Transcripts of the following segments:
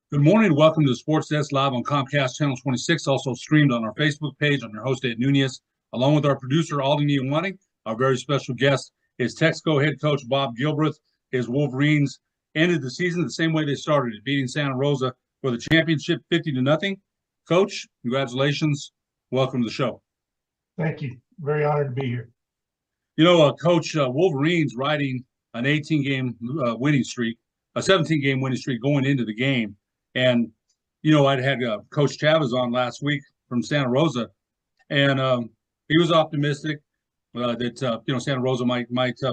Good morning. Welcome to the Sports Desk live on Comcast Channel 26, also streamed on our Facebook page. I'm your host, Ed Nunez, along with our producer, Alden Iwani. Our very special guest is Texico head coach Bob Gilbreath. His Wolverines ended the season the same way they started it, beating Santa Rosa for the championship 50-0. Coach, congratulations. Welcome to the show. Thank you. Very honored to be here. Coach, Wolverines riding an 18-game winning streak, a 17-game winning streak going into the game. And, I'd had Coach Chavez on last week from Santa Rosa, and he was optimistic that, Santa Rosa might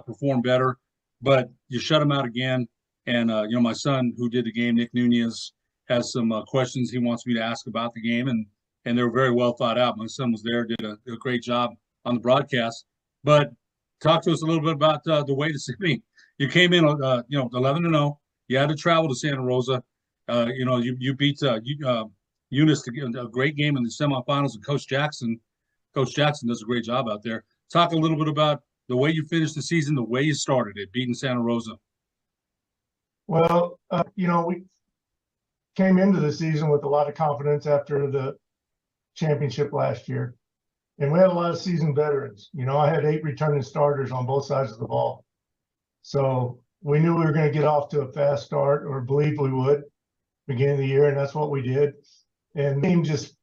perform better. But you shut him out again. And, my son who did the game, Nick Nunez, has some questions he wants me to ask about the game. And they were very well thought out. My son was there, did a great job on the broadcast. But talk to us a little bit about the way to see me. You came in, 11-0. You had to travel to Santa Rosa. You beat Eunice to get a great game in the semifinals, and Coach Jackson does a great job out there. Talk a little bit about the way you finished the season, the way you started it, beating Santa Rosa. Well, we came into the season with a lot of confidence after the championship last year, and we had a lot of seasoned veterans. I had 8 returning starters on both sides of the ball, so we knew we were going to get off to a fast start, or believed we would, beginning of the year, and that's what we did. And the team just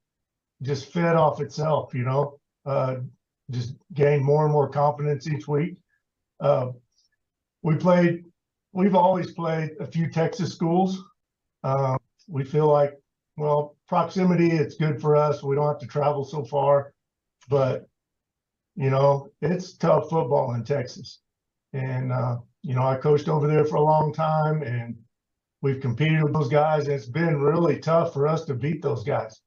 fed off itself, just gained more and more confidence each week. We've always played a few Texas schools. We feel like, proximity, it's good for us. We don't have to travel so far, but it's tough football in Texas. And I coached over there for a long time, and we've competed with those guys. And it's been really tough for us to beat those guys.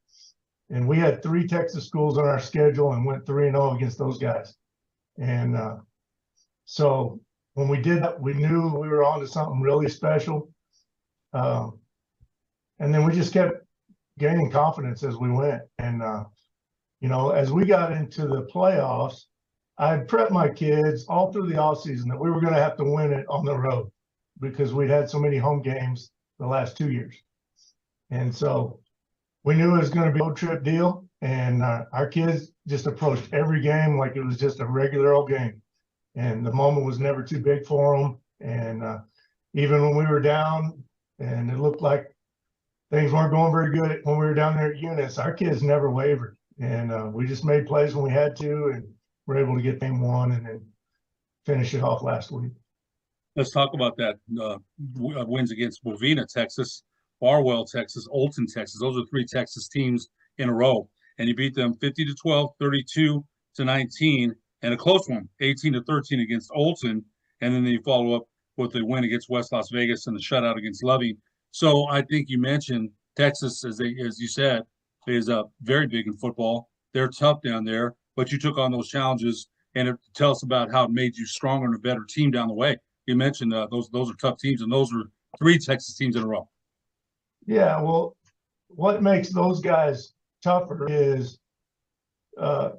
And we had 3 Texas schools on our schedule and went 3-0 against those guys. And so when we did that, we knew we were on to something really special. And then we just kept gaining confidence as we went. And, as we got into the playoffs, I had prepped my kids all through the offseason that we were going to have to win it on the road because we'd had so many home games the last 2 years. And so we knew it was going to be a road trip deal, and our kids just approached every game like it was just a regular old game. And the moment was never too big for them. And even when we were down and it looked like things weren't going very good when we were down there at Eunice, our kids never wavered. And we just made plays when we had to, and were able to get game 1 and then finish it off last week. Let's talk about that. Wins against Bovina, Texas, Barwell, Texas, Olton, Texas. Those are 3 Texas teams in a row. And you beat them 50-12, 32-19, and a close one, 18-13 against Olton. And then you follow up with the win against West Las Vegas and the shutout against Loving. So I think you mentioned Texas, as you said, is very big in football. They're tough down there, but you took on those challenges, and tell us about how it made you stronger and a better team down the way. You mentioned those are tough teams, and those were 3 Texas teams in a row. Yeah, well, what makes those guys tougher is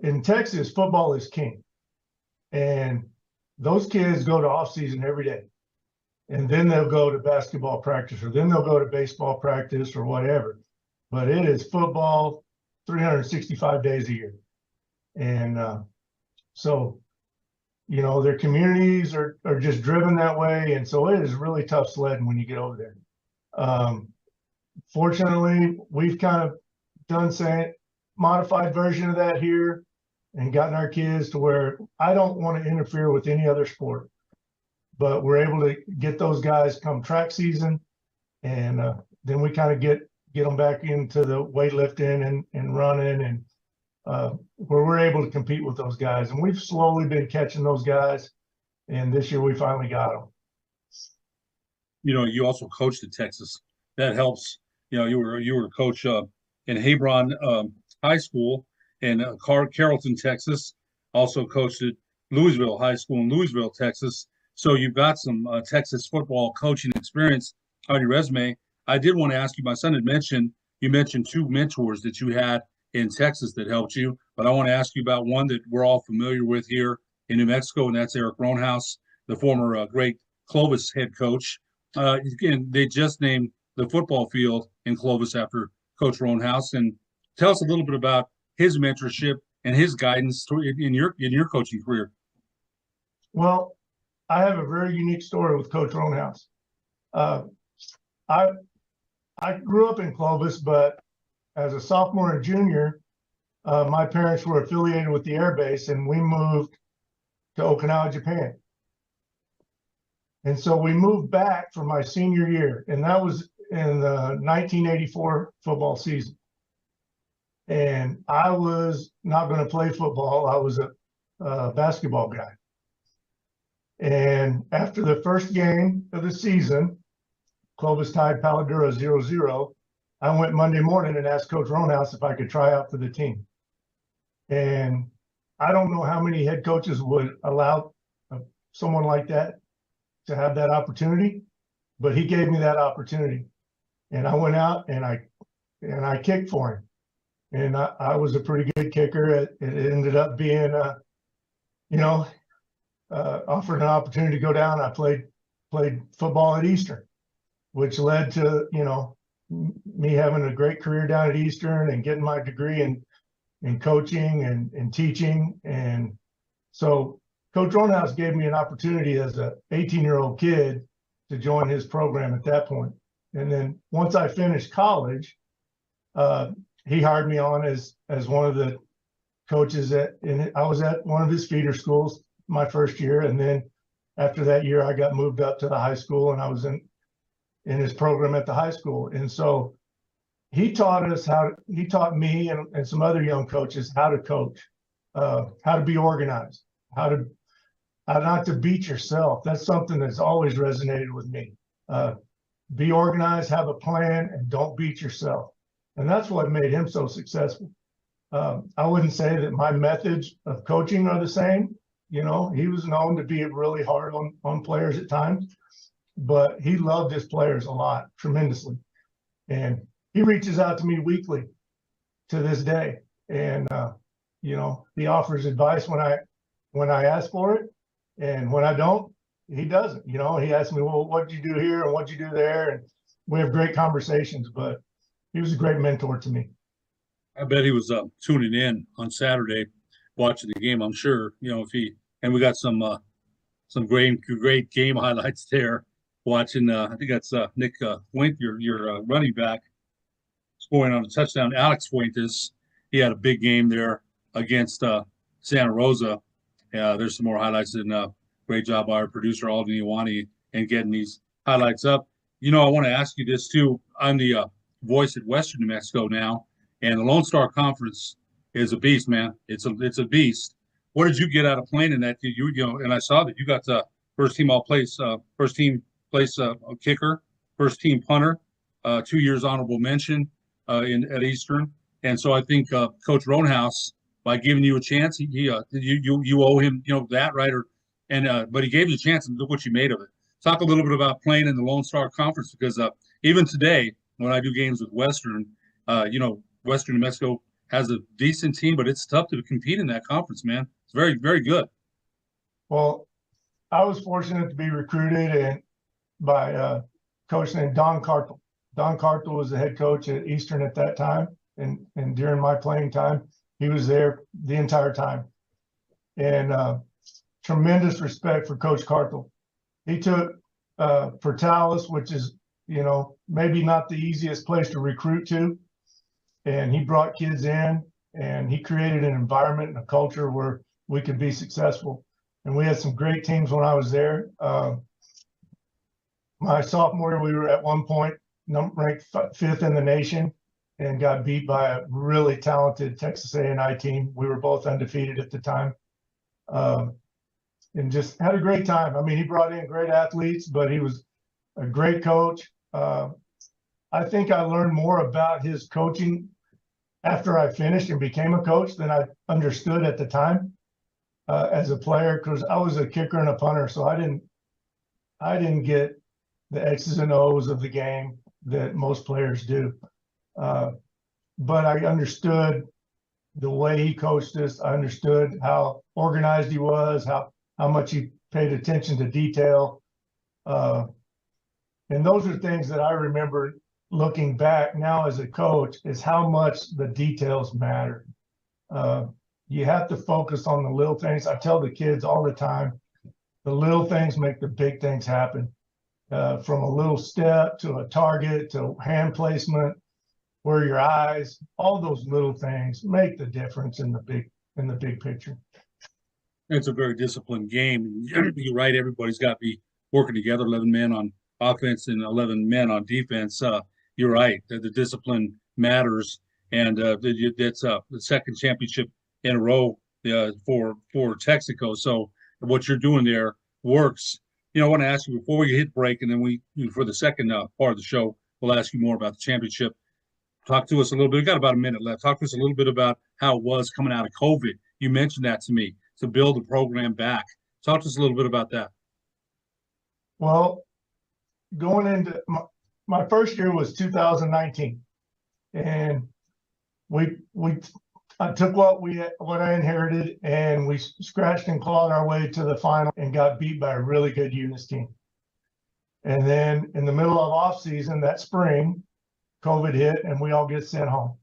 in Texas, football is king. And those kids go to off-season every day. And then they'll go to basketball practice, or then they'll go to baseball practice or whatever. But it is football 365 days a year. And so, their communities are just driven that way. And so it is really tough sledding when you get over there. Fortunately, we've kind of done a modified version of that here and gotten our kids to where I don't want to interfere with any other sport. But we're able to get those guys come track season, and then we kind of get them back into the weightlifting and running, and where we're able to compete with those guys. And we've slowly been catching those guys, and this year we finally got them. You also coached at Texas. That helps. You were a coach in Hebron High School in Carrollton, Texas. Also coached at Louisville High School in Louisville, Texas. So you've got some Texas football coaching experience on your resume. I did want to ask you, my son had mentioned, you mentioned 2 mentors that you had in Texas that helped you, but I want to ask you about one that we're all familiar with here in New Mexico, and that's Eric Roanhouse, the former great Clovis head coach. Again, they just named the football field in Clovis after Coach Roanhouse. And tell us a little bit about his mentorship and his guidance in your coaching career. Well, I have a very unique story with Coach Roanhouse. I I grew up in Clovis, but as a sophomore and junior, my parents were affiliated with the Air Base, and we moved to Okinawa, Japan. And so we moved back for my senior year, and that was in the 1984 football season. And I was not going to play football. I was a basketball guy. And after the first game of the season, Clovis tied Paladura 0-0. I went Monday morning and asked Coach Roanhouse if I could try out for the team. And I don't know how many head coaches would allow someone like that to have that opportunity, but he gave me that opportunity. And I went out and I kicked for him. And I was a pretty good kicker. It ended up being, offered an opportunity to go down. I played football at Eastern, which led to, me having a great career down at Eastern and getting my degree in coaching and teaching. And so Coach Roanhouse gave me an opportunity as a 18-year-old kid to join his program at that point. And then once I finished college, he hired me on as one of the coaches I was at one of his feeder schools my first year. And then after that year, I got moved up to the high school, and I was in his program at the high school. And so he taught me and some other young coaches how to coach, how to be organized, how not to beat yourself. That's something that's always resonated with me. Be organized, have a plan, and don't beat yourself. And that's what made him so successful. I wouldn't say that my methods of coaching are the same. He was known to be really hard on players at times, but he loved his players a lot, tremendously. And he reaches out to me weekly to this day. And, he offers advice when I ask for it. And when I don't, he doesn't. He asks me, well, what'd you do here and what'd you do there? And we have great conversations, but he was a great mentor to me. I bet he was tuning in on Saturday, watching the game. I'm sure, and we got some great game highlights there. Watching, I think that's Nick Fuentes, your running back, scoring on a touchdown. Alex Fuentes, he had a big game there against Santa Rosa. There's some more highlights, and great job by our producer Alden Iwani in getting these highlights up. I want to ask you this too. I'm the voice at Western New Mexico now, and the Lone Star Conference is a beast, man. It's a beast. What did you get out of playing in that? And I saw that you got first team kicker, first team punter, 2 years honorable mention at Eastern. And so I think Coach Roanhouse, by giving you a chance, you owe him that, right? But he gave you a chance, and look what you made of it. Talk a little bit about playing in the Lone Star Conference, because even today when I do games with Western, Western New Mexico has a decent team, but it's tough to compete in that conference, man. It's very, very good. Well, I was fortunate to be recruited by a coach named Don Cartel. Don Cartel was the head coach at Eastern at that time, and during my playing time, he was there the entire time. And tremendous respect for Coach Cartel. He took Portales, which is, maybe not the easiest place to recruit to, and he brought kids in, and he created an environment and a culture where we could be successful. And we had some great teams when I was there. My sophomore year, we were at one point ranked 5th in the nation and got beat by a really talented Texas A&I team. We were both undefeated at the time, and just had a great time. I mean, he brought in great athletes, but he was a great coach. I think I learned more about his coaching after I finished and became a coach than I understood at the time as a player, because I was a kicker and a punter, so I didn't get the X's and O's of the game that most players do. But I understood the way he coached us. I understood how organized he was, how much he paid attention to detail. And those are things that I remember looking back now as a coach is how much the details matter. You have to focus on the little things. I tell the kids all the time, the little things make the big things happen. From a little step to a target to hand placement, where your eyes, all those little things make the difference in the big picture. It's a very disciplined game. You're right. Everybody's got to be working together. 11 men on offense and 11 men on defense. You're right. The discipline matters, and that's the second championship in a row for Texico. So what you're doing there works. I want to ask you before you hit break, and then for the second part of the show, we'll ask you more about the championship. Talk to us a little bit. We've got about a minute left. Talk to us a little bit about how it was coming out of COVID. You mentioned that to me, to build the program back. Talk to us a little bit about that. Well, going into my first year was 2019, and I took what I inherited, and we scratched and clawed our way to the final and got beat by a really good Eunice team. And then in the middle of off season that spring, COVID hit and we all get sent home.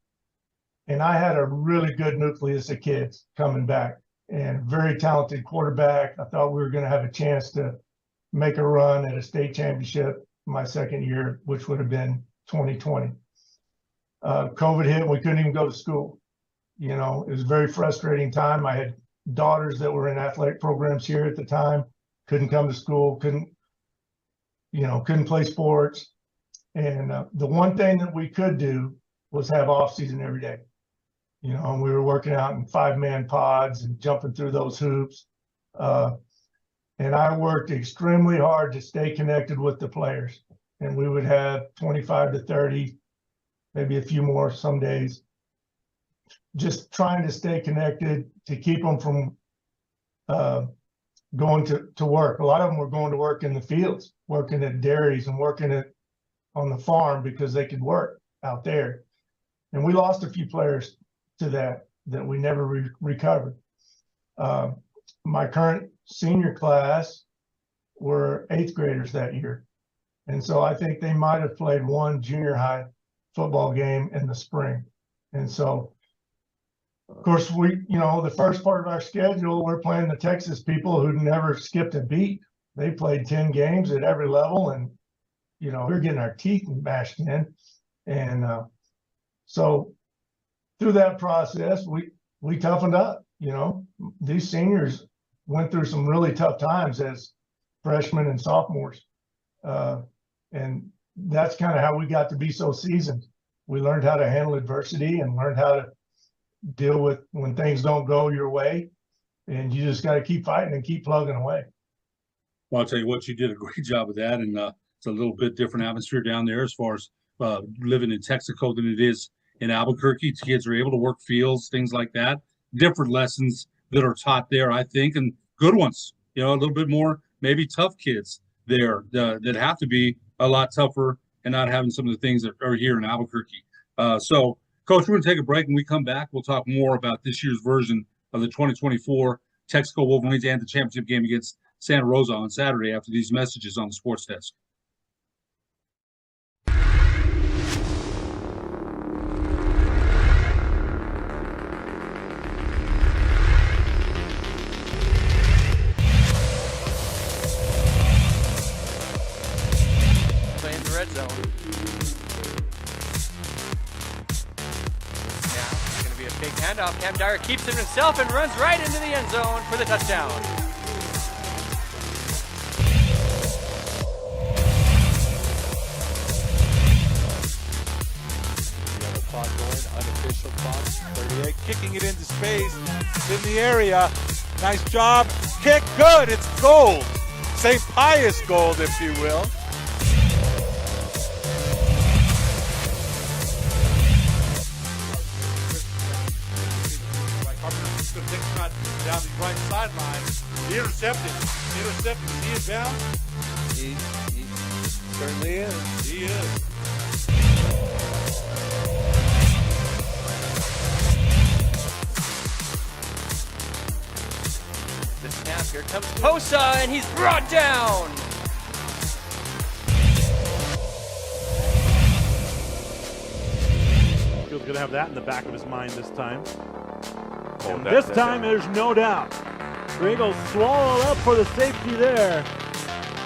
And I had a really good nucleus of kids coming back and very talented quarterback. I thought we were going to have a chance to make a run at a state championship my second year, which would have been 2020. COVID hit and we couldn't even go to school. It was a very frustrating time. I had daughters that were in athletic programs here at the time, couldn't come to school, couldn't play sports. And the one thing that we could do was have off season every day. And we were working out in 5-man pods and jumping through those hoops. And I worked extremely hard to stay connected with the players. And we would have 25 to 30, maybe a few more some days, just trying to stay connected to keep them from going to work. A lot of them were going to work in the fields, working at dairies and working on the farm because they could work out there. And we lost a few players to that we never recovered. My current senior class were 8th graders that year. And so I think they might have played one junior high football game in the spring. And so, of course, the first part of our schedule, we're playing the Texas people who'd never skipped a beat. They played 10 games at every level, and, we're getting our teeth bashed in. And so through that process, we toughened up. These seniors went through some really tough times as freshmen and sophomores. And that's kind of how we got to be so seasoned. We learned how to handle adversity and learned how to deal with when things don't go your way, and you just got to keep fighting and keep plugging away. Well, I'll tell you what, you did a great job of that, and it's a little bit different atmosphere down there as far as living in Texico than it is in Albuquerque. Kids are able to work fields, things like that. Different lessons that are taught there, I think, and good ones. A little bit more maybe tough kids there that have to be a lot tougher and not having some of the things that are here in Albuquerque. So, Coach, we're going to take a break. When we come back, we'll talk more about this year's version of the 2024 Texico Wolverines and the championship game against Santa Rosa on Saturday after these messages on the Sports Desk. Playing the red zone. Be a big handoff. Cam Dyer keeps it himself and runs right into the end zone for the touchdown. We have a clock going, unofficial clock. 38, kicking it into space. It's in the area. Nice job. Kick, good. It's gold. St. Pius gold, if you will. Going to take a shot down the right sideline. Intercepted. Is he in bounds? He certainly is. He is. The snap, here comes Posa, and he's brought down. have that in the back of his mind this time. Oh, And this time, there's no doubt. Griggle swallowed up for the safety there.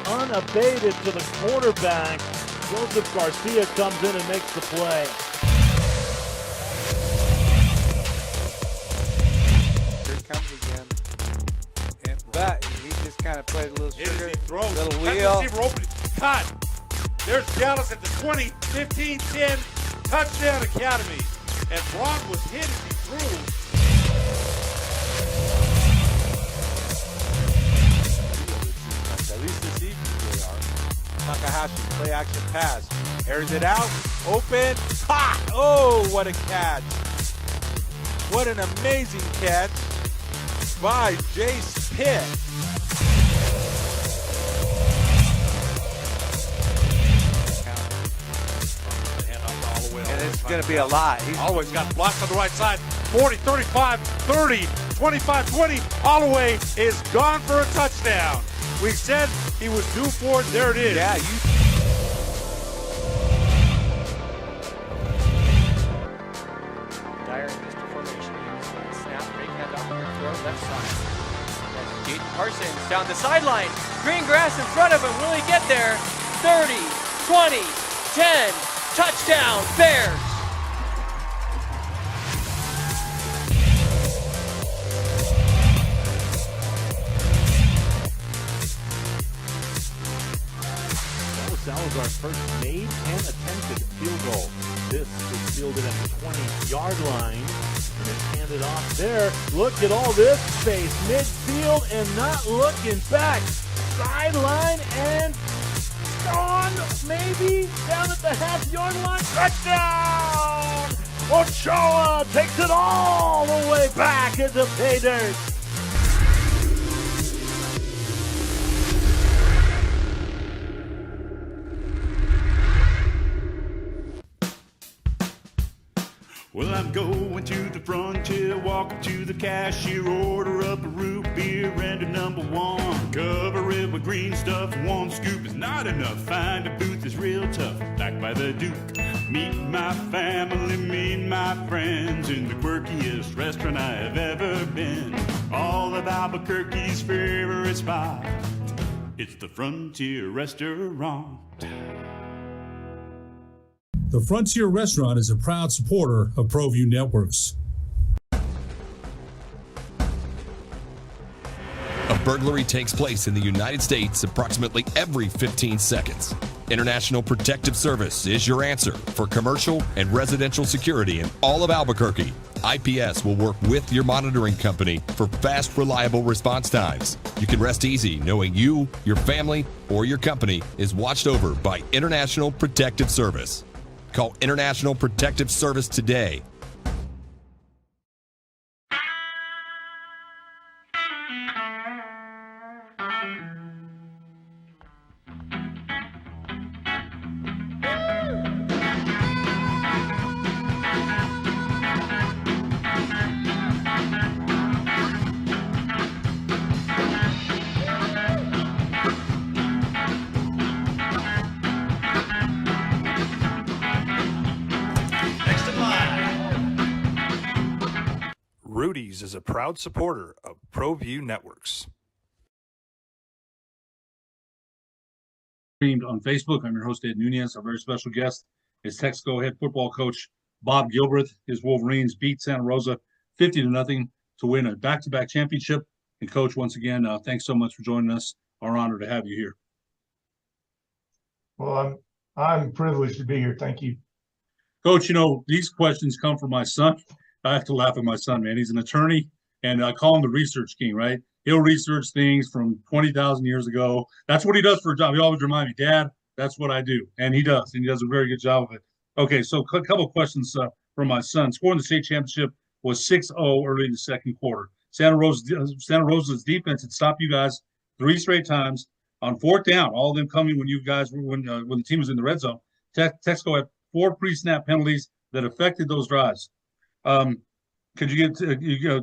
Unabated to the quarterback. Joseph Garcia comes in and makes the play. Here it comes again. But he just kind of played a little sugar, little wheel. Cut. There's Dallas at the 20, 15, 10, touchdown Academy. And Braun was hit as he threw. At least this evening they are. Takahashi, play action pass. Airs it out, open, caught. Oh, what a catch. What an amazing catch by Jace Pitt. And it's going to be a lot. He's Always got blocked on the right side. 40, 35, 30, 25, 20. Holloway is gone for a touchdown. We said he was due for it. There it is. Yeah, Dyer in pistol formation. Snap, break hand off, quick throw, left side. Jaden Parsons down the sideline. Green grass in front of him. Will he get there? 30, 20, 10. Touchdown, Bears. That was Salazar's first made and attempted field goal. This is fielded at the 20-yard line. And it's handed off there. Look at all this space. Midfield and not looking back. Sideline and gone. Maybe down at the half-yard line. Touchdown! Ochoa takes it all the way back into pay dirt. Well, I'm going to the frontier, walk up to the cashier, order up a root beer and a number one. Cover it with green stuff, one scoop is not enough. Find a booth is real tough, back by the Duke. Meet my family, meet my friends in the quirkiest restaurant I have ever been. All of Albuquerque's favorite spot, it's the Frontier Restaurant. The Frontier Restaurant is a proud supporter of ProView Networks. A burglary takes place in the United States approximately every 15 seconds. International Protective Service is your answer for commercial and residential security in all of Albuquerque. IPS will work with your monitoring company for fast, reliable response times. You can rest easy knowing you, your family, or your company is watched over by International Protective Service. Call International Protective Service today. Rudy's is a proud supporter of ProView Networks. Streamed on Facebook. I'm your host, Ed Nunez. Our very special guest is Texico head football coach Bob Gilbreath. His Wolverines beat Santa Rosa 50-0 to win a back-to-back championship. And Coach, once again, thanks so much for joining us. Our honor to have you here. Well, I'm privileged to be here. Thank you. Coach, you know, these questions come from my son. I have to laugh at my son, man. He's an attorney, and I call him the research king, right? He'll research things from 20,000 years ago. That's what he does for a job. He always reminds me, Dad, that's what I do. And he does a very good job of it. Okay, so a couple of questions from my son. Scoring the state championship was 6-0 early in the second quarter. Santa Rosa's defense had stopped you guys 3 straight times on fourth down, all of them coming when you guys were when the team was in the red zone. Texico had 4 pre-snap penalties that affected those drives. Could you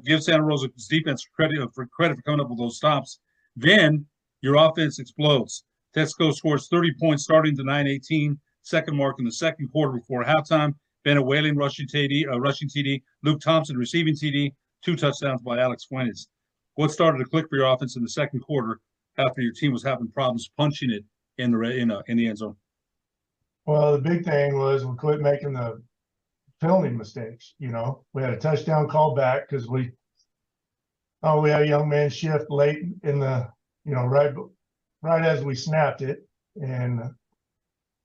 give Santa Rosa's defense credit for coming up with those stops? Then your offense explodes. Texico scores 30 points starting to 9-18, second mark in the second quarter before halftime. Bennett Whalen rushing TD, Luke Thompson receiving TD, 2 touchdowns by Alex Fuentes. What started to click for your offense in the second quarter after your team was having problems punching it in the end zone? Well, the big thing was we quit making the penalty mistakes. You know, we had a touchdown call back because we had a young man shift late in the, right as we snapped it, and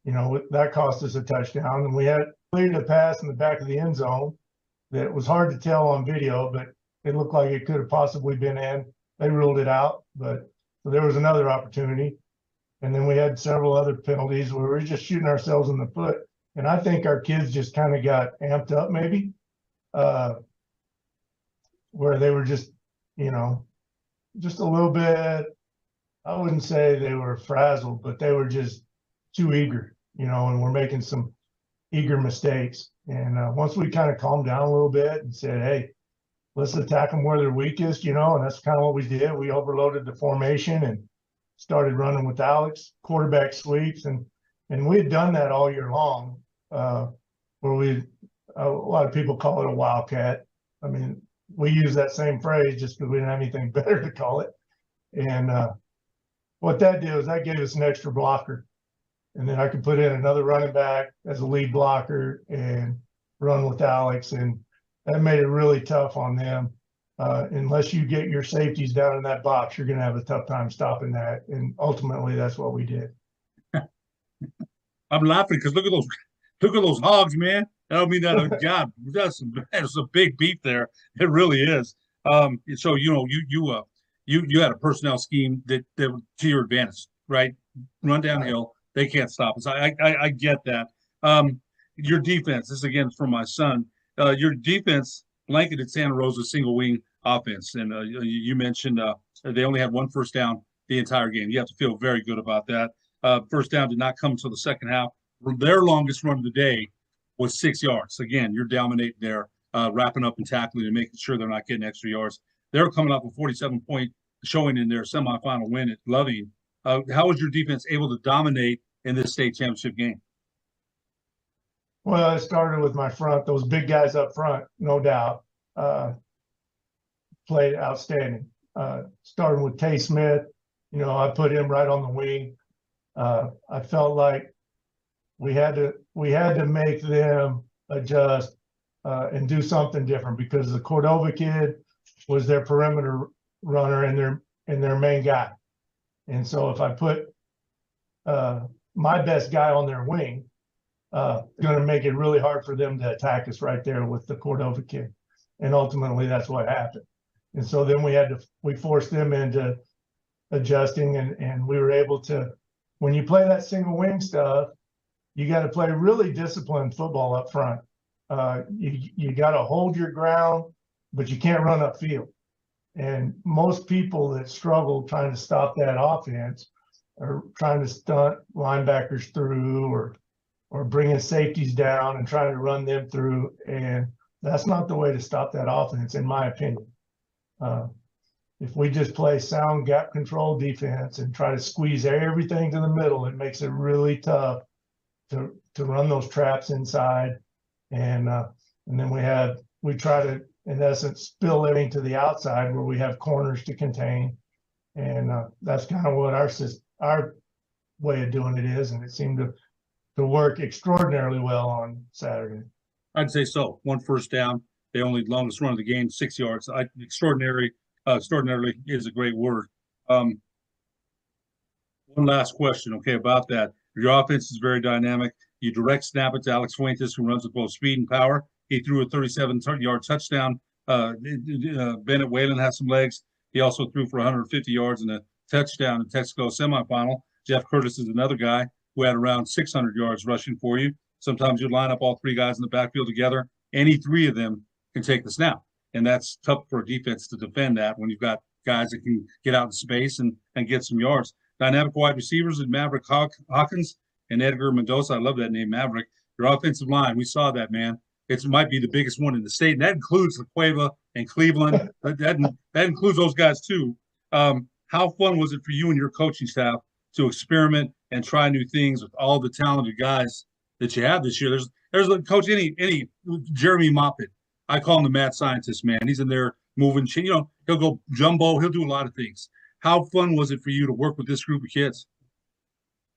that cost us a touchdown. And we had completed a pass in the back of the end zone that was hard to tell on video, but it looked like it could have possibly been in. They ruled it out, but so there was another opportunity. And then we had several other penalties where we were just shooting ourselves in the foot. And I think our kids just kind of got amped up maybe, where they were just a little bit, I wouldn't say they were frazzled, but they were just too eager, and we're making some eager mistakes. And once we kind of calmed down a little bit and said, hey, let's attack them where they're weakest, and that's kind of what we did. We overloaded the formation and started running with Alex, quarterback sweeps. And we had done that all year long, where a lot of people call it a wildcat. I mean, we use that same phrase just because we didn't have anything better to call it. And what that did was that gave us an extra blocker. And then I could put in another running back as a lead blocker and run with Alex. And that made it really tough on them. Unless you get your safeties down in that box, you're going to have a tough time stopping that. And ultimately, that's what we did. I'm laughing because look at those hogs, man. I don't mean that. God, that's a big beat there. It really is. So you had a personnel scheme that to your advantage, right? Run downhill. They can't stop us. I get that. Your defense. This again is from my son. Your defense blanketed Santa Rosa single wing offense, and you mentioned they only had 1 first down the entire game. You have to feel very good about that. First down did not come until the second half. Their longest run of the day was 6 yards. Again, you're dominating there, wrapping up and tackling and making sure they're not getting extra yards. They're coming off a 47-point showing in their semifinal win at Loving. How was your defense able to dominate in this state championship game? Well, it started with my front. Those big guys up front, no doubt, played outstanding. Starting with Tay Smith, I put him right on the wing. I felt like we had to make them adjust and do something different because the Cordova kid was their perimeter runner and their main guy. And so if I put my best guy on their wing, going to make it really hard for them to attack us right there with the Cordova kid. And ultimately that's what happened. And so then we forced them into adjusting and we were able to, when you play that single wing stuff, you got to play really disciplined football up front. You got to hold your ground, but you can't run upfield. And most people that struggle trying to stop that offense are trying to stunt linebackers through or bringing safeties down and trying to run them through. And that's not the way to stop that offense, in my opinion. If we just play sound gap control defense and try to squeeze everything to the middle, it makes it really tough to run those traps inside. And then we try to, in essence, spill everything to the outside where we have corners to contain. And that's kind of what our way of doing it is. And it seemed to work extraordinarily well on Saturday. I'd say so. 1 first down. They only longest run of the game, 6 yards. Extraordinarily is a great word. One last question, okay, about that. Your offense is very dynamic. You direct snap it to Alex Fuentes, who runs with both speed and power. He threw a 37-yard touchdown. Bennett Whalen has some legs. He also threw for 150 yards and a touchdown in Texico semifinal. Jeff Curtis is another guy who had around 600 yards rushing for you. Sometimes you line up all 3 guys in the backfield together. Any 3 of them can take the snap. And that's tough for a defense to defend that when you've got guys that can get out in space and get some yards. Dynamic wide receivers in Maverick Hawkins and Edgar Mendoza. I love that name, Maverick. Your offensive line, we saw that, man. It might be the biggest one in the state, and that includes La Cueva and Cleveland. that includes those guys too. How fun was it for you and your coaching staff to experiment and try new things with all the talented guys that you have this year? There's a coach, any Jeremy Moppet. I call him the mad scientist, man. He's in there moving, he'll go jumbo. He'll do a lot of things. How fun was it for you to work with this group of kids?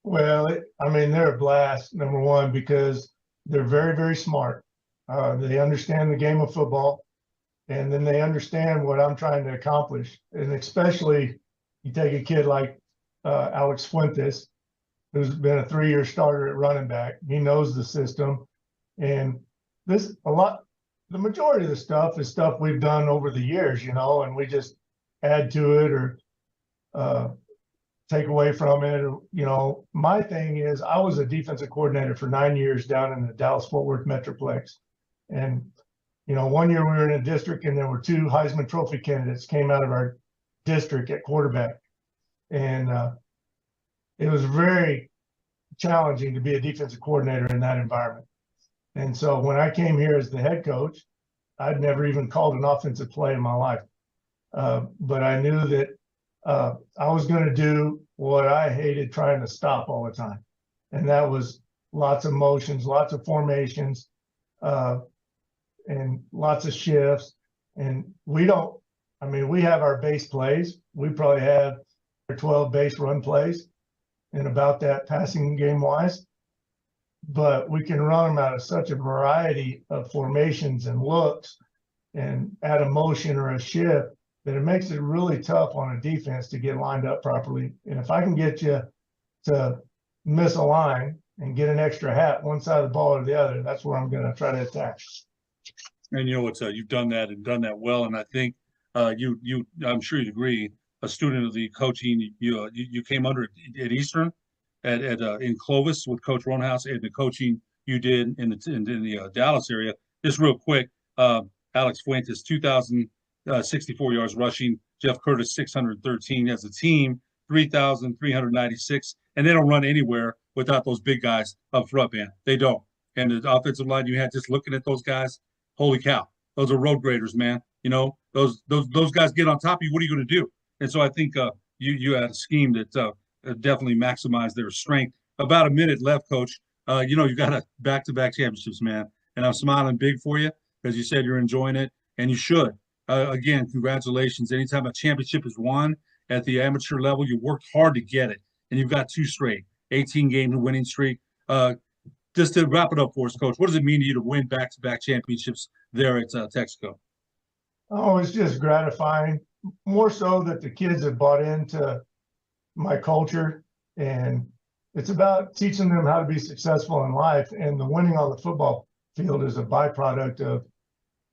Well, they're a blast, number one, because they're very, very smart. They understand the game of football, and then they understand what I'm trying to accomplish. And especially, you take a kid like Alex Fuentes, who's been a 3-year starter at running back. He knows the system. And the majority of the stuff is stuff we've done over the years, and we just add to it or take away from it. My thing is, I was a defensive coordinator for 9 years down in the Dallas-Fort Worth Metroplex. And, 1 year we were in a district and there were 2 Heisman Trophy candidates came out of our district at quarterback. And it was very challenging to be a defensive coordinator in that environment. And so when I came here as the head coach, I'd never even called an offensive play in my life. But I knew that I was going to do what I hated trying to stop all the time. And that was lots of motions, lots of formations, and lots of shifts. And we have our base plays. We probably have 12 base run plays and about that passing game wise. But we can run them out of such a variety of formations and looks and add a motion or a shift that it makes it really tough on a defense to get lined up properly. And if I can get you to miss a line and get an extra hat one side of the ball or the other, that's where I'm going to try to attack. And you've done that and done that well. And I think I'm sure you'd agree, a student of the coaching, you came under at Eastern in Clovis with Coach Roanhouse, and the coaching you did in the Dallas area. Just real quick, Alex Fuentes, 2,064 yards rushing. Jeff Curtis, 613 as a team, 3,396. And they don't run anywhere without those big guys up front, man. They don't. And the offensive line you had, just looking at those guys, holy cow, those are road graders, man. Those guys get on top of you. What are you going to do? And so I think you had a scheme that definitely maximized their strength. About a minute left, Coach. You got a back-to-back championships, man. And I'm smiling big for you because you said you're enjoying it, and you should. Again, congratulations. Anytime a championship is won at the amateur level, you worked hard to get it, and you've got 2 straight, 18-game winning streak. Just to wrap it up for us, Coach, what does it mean to you to win back-to-back championships there at Texico? Oh, it's just gratifying. More so that the kids have bought into my culture, and it's about teaching them how to be successful in life. And the winning on the football field is a byproduct of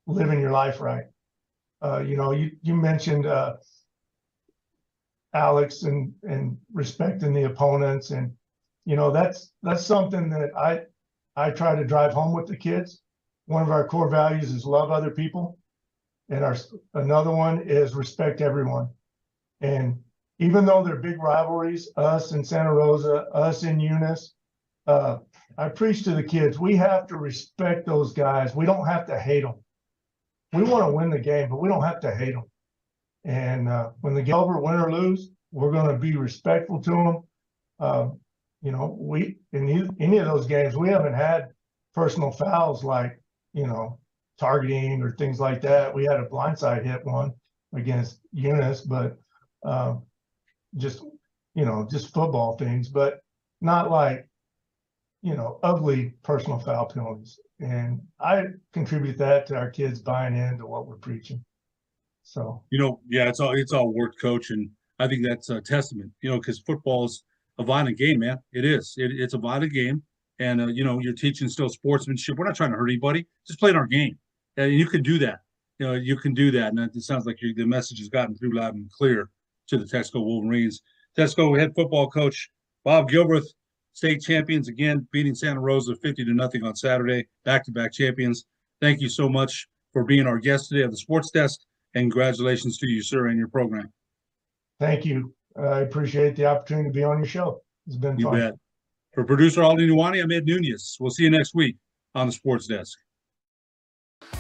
living your life right. You mentioned Alex and respecting the opponents, and that's something that I try to drive home with the kids. One of our core values is love other people, and another one is respect everyone. And even though they're big rivalries, us in Santa Rosa, us in Nunez, I preach to the kids, we have to respect those guys. We don't have to hate them. We want to win the game, but we don't have to hate them. And when the game's over, win or lose, we're going to be respectful to them. We in any of those games, we haven't had personal fouls like, targeting or things like that. We had a blindside hit one against Eunice, but just football things, but not like, ugly personal foul penalties. And I contribute that to our kids buying into what we're preaching. So, it's all work, Coach. And I think that's a testament, because football is a violent game, man. It is. It's a violent game. And, you're teaching still sportsmanship. We're not trying to hurt anybody. Just playing our game. And you can do that. You can do that. And it sounds like the message has gotten through loud and clear to the Texico Wolverines. Texico head football coach Bob Gilbreath, state champions again, beating Santa Rosa 50-0 on Saturday, back-to-back champions. Thank you so much for being our guest today at the Sports Desk, and congratulations to you, sir, and your program. Thank you. I appreciate the opportunity to be on your show. It's been fun. You bet. For producer Aldi Nuwani, I'm Ed Nunez. We'll see you next week on the Sports Desk.